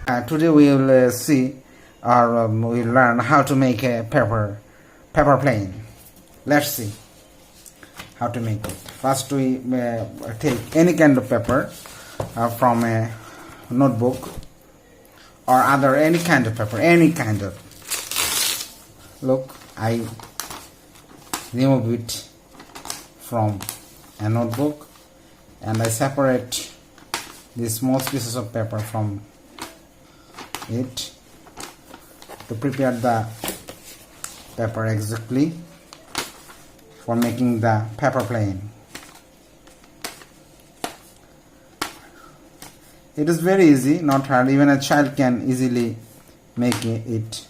Today we will see or we will learn how to make a paper plane. Let's see how to make it. First we take any kind of paper from a notebook or other any kind of paper, any kind of. Look, I remove it from a notebook and I separate these small pieces of paper from it to prepare the paper exactly for making the paper plane. It is very easy, not hard. Even a child can easily make it.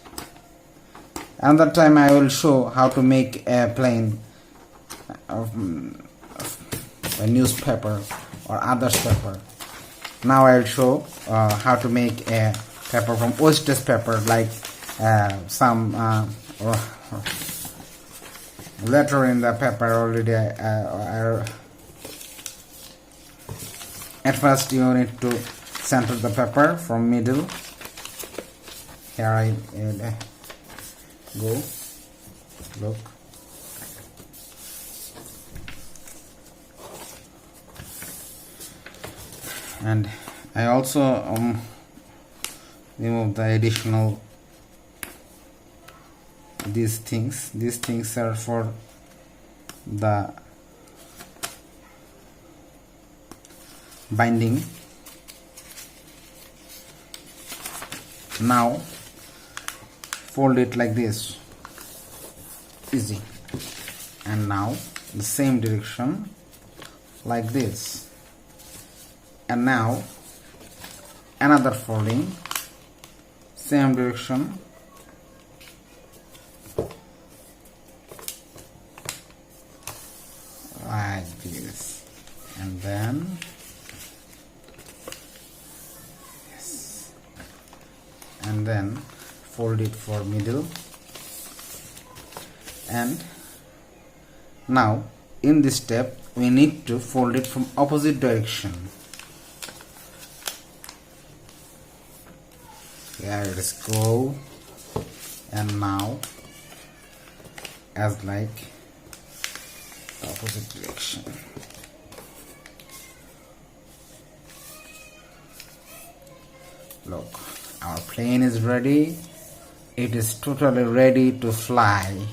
Another time I will show how to make a plane of a newspaper or other paper. Now I will show how to make a paper from wastage paper, like some letter in the paper already. At first you need to center the paper from middle. Here I go. Look. And I also remove the additional these things are for the binding. Now fold it like this, easy, and now the same direction like this, and now another folding, same direction, like this, and then yes, and then fold it for middle. And now in this step we need to fold it from opposite direction. There it is, go, and now as like the opposite direction. Look, our plane is ready. It is totally ready to fly.